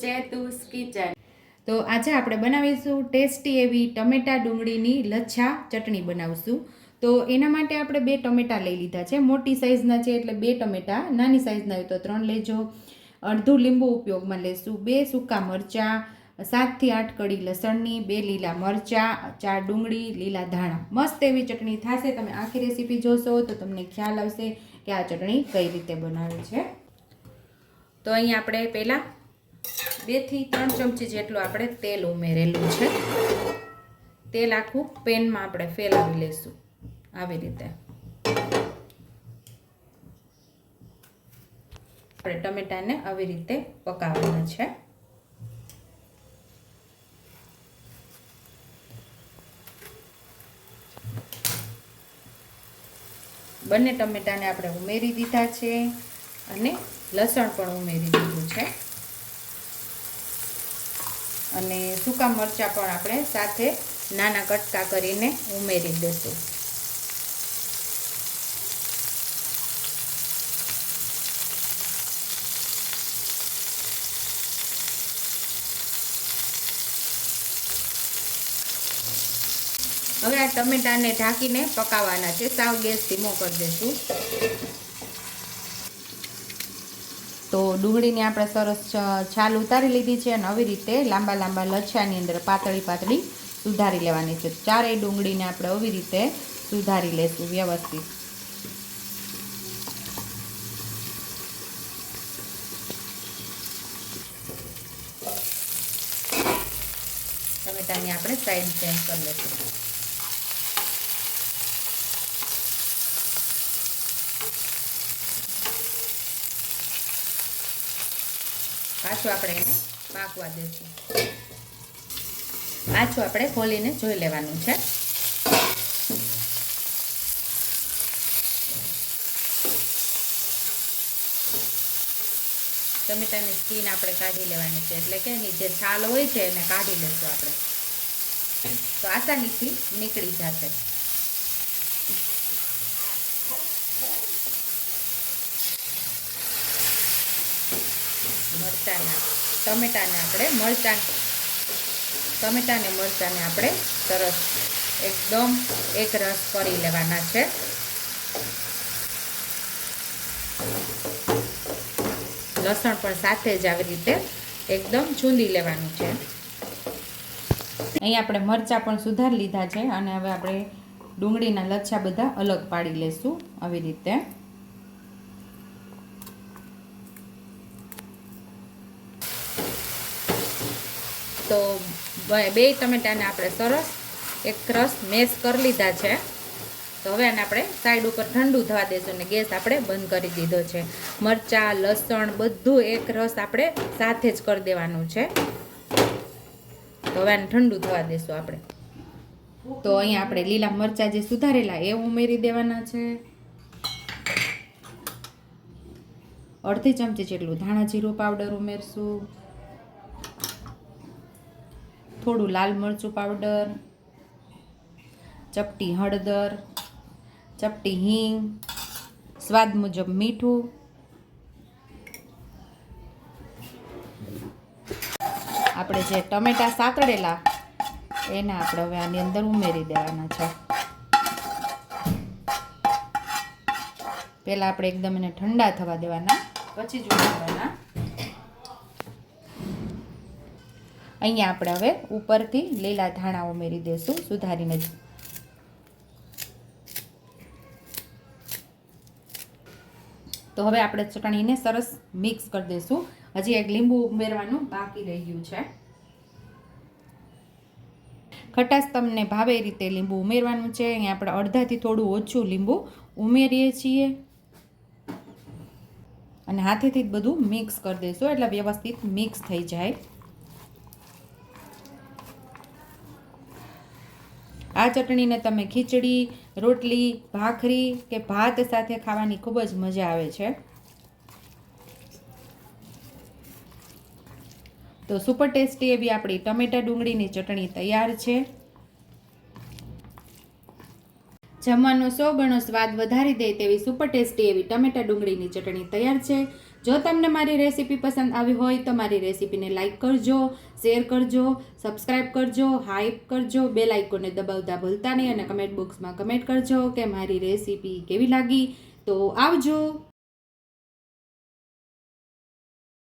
ચેતુસ kitchen. તો આજે આપણે બનાવીશું ટેસ્ટી એવી ટમેટા ડુંગળીની લચ્છા ચટણી બનાવશું। તો એના માટે આપણે 2 ટમેટા લઈ લીધા છે। મોટી સાઈઝના છે એટલે 2 ટમેટા, નાની સાઈઝના હોય તો 3 લેજો। અડધું લીંબુ ઉપયોગમાં લેશું, 2 સૂકા મરચાં, 7 થી 8 કળી લસણની, 2 લીલા મરચાં, 4 ડુંગળી, લીલા ધાણા। મસ્ત એવી ચટણી થશે। તમે આખી રેસીપી જોશો તો તમને ખ્યાલ આવશે કે આ ચટણી કઈ રીતે બનાવે છે। તો અહીં આપણે પહેલાં 2 થી 3 ચમચી જેટલું આપણે તેલ ઉમેરેલું છે। તેલ આખું પેનમાં આપણે ફેલાવી લઈશું આવી રીતે। આપણે ટમેટાને આવી રીતે પકાવવાના છે। બંને ટમેટાને આપણે ઉમેરી દીધા છે અને લસણ પણ ઉમેરી દીધું છે અને સૂકા મરચાં પણ આપણે સાથે નાના કટકા કરીને ઉમેરી દઈશું। હવે આ ટમેટાને ઢાંકીને પકાવવાના છે। સાવ ગેસ ધીમો કરી દઈશું। તો ડુંગળીને આપણે સરસ છાલ ઉતારી લીધી છે અને આવી રીતે લાંબા લાંબા લચ્છાની અંદર પાતળી પાતળી સુધારી લેવાની છે। ચારેય ડુંગળીને આપણે આવી રીતે સુધારી લેશું વ્યવસ્થિત। ટમેટાની આપણે સાઈડ ચેન્જ કરી લઈશું। પાછું આપણે એને પાકવા દઈશું। પાછું આપણે ખોલીને જોઈ લેવાનું છે। ટમેટાની સ્કીન આપણે કાઢી લેવાની છે, એટલે કે એની જે છાલ હોય છે એને કાઢી લઈશું આપણે, તો આસાનીથી નીકળી જશે। ટમેટાને આપણે સરસ એકદમ એક રસ કરી લેવાના છે। લસણ પણ સાથે જ આવી રીતે એકદમ ચૂંદી લેવાનું છે। અહીં આપણે મરચાં પણ સુધારી લીધા છે અને હવે આપણે ડુંગળીના લચ્છા બધા અલગ પાડી લઈશું આવી રીતે। તો 2 ટમેટાને આપણે સરસ એક રસ મેશ કરી લીધા છે। તો હવે આને આપણે સાઈડ ઉપર ઠંડુ થવા દઈશું અને ગેસ આપણે બંધ કરી દીધો છે। મરચાં, લસણ બધું એક રસ આપણે સાથે જ કરી દેવાનું છે। તો હવે આને ઠંડુ થવા દઈશું આપણે। તો અહીંયા આપણે લીલા મરચાં જે સુધારેલા એ ઉમેરી દેવાના છે। અડધી ચમચી જેટલું ધાણા જીરું પાવડર ઉમેરશું, થોડું લાલ મરચું પાવડર, ચપટી હળદર, ચપટી હિંગ, સ્વાદ મુજબ મીઠું, આપણે જે ટમેટા સાતળેલા એને આપણે હવે આની અંદર ઉમેરી દેવાના છે। પહેલાં આપણે એકદમ એને ઠંડા થવા દેવાના, પછી જ ઉમેરવાના। અહીંયા આપણે હવે ઉપરથી લીલા ધાણા ઉમેરી દઈશું સુધારીને જ। તો હવે આપણે ચટણીને સરસ મિક્સ કરી દઈશું। હજી એક લીંબુ ઉમેરવાનું બાકી રહી ગયું છે। ખટાશ તમને ભાવે એ રીતે લીંબુ ઉમેરવાનું છે। અહીંયા આપણે અડધાથી થોડું ઓછું લીંબુ ઉમેરીએ છીએ અને હાથેથી જ બધું મિક્સ કરી દઈશું એટલે વ્યવસ્થિત મિક્સ થઈ જાય। આ ચટણીને તમે ખીચડી, રોટલી, ભાખરી કે ભાત સાથે ખાવાની ખૂબ જ મજા આવે છે। તો સુપર ટેસ્ટી એવી આપણી ટમેટા ડુંગળીની ચટણી તૈયાર છે। જમવાનો 100 ગણો સ્વાદ વધારી દે તેવી સુપર ટેસ્ટી એવી ટમેટા ડુંગળીની ચટણી તૈયાર છે। જો તમને મારી રેસીપી પસંદ આવી હોય તો મારી રેસીપીને લાઇક કરજો, શેર કરજો, સબસ્ક્રાઈબ કરજો, હાઈપ કરજો, બેલ આઇકોનને દબાવતા ભૂલતા નહીં અને કમેન્ટ બોક્સમાં કમેન્ટ કરજો કે મારી રેસીપી કેવી લાગી. તો આવજો.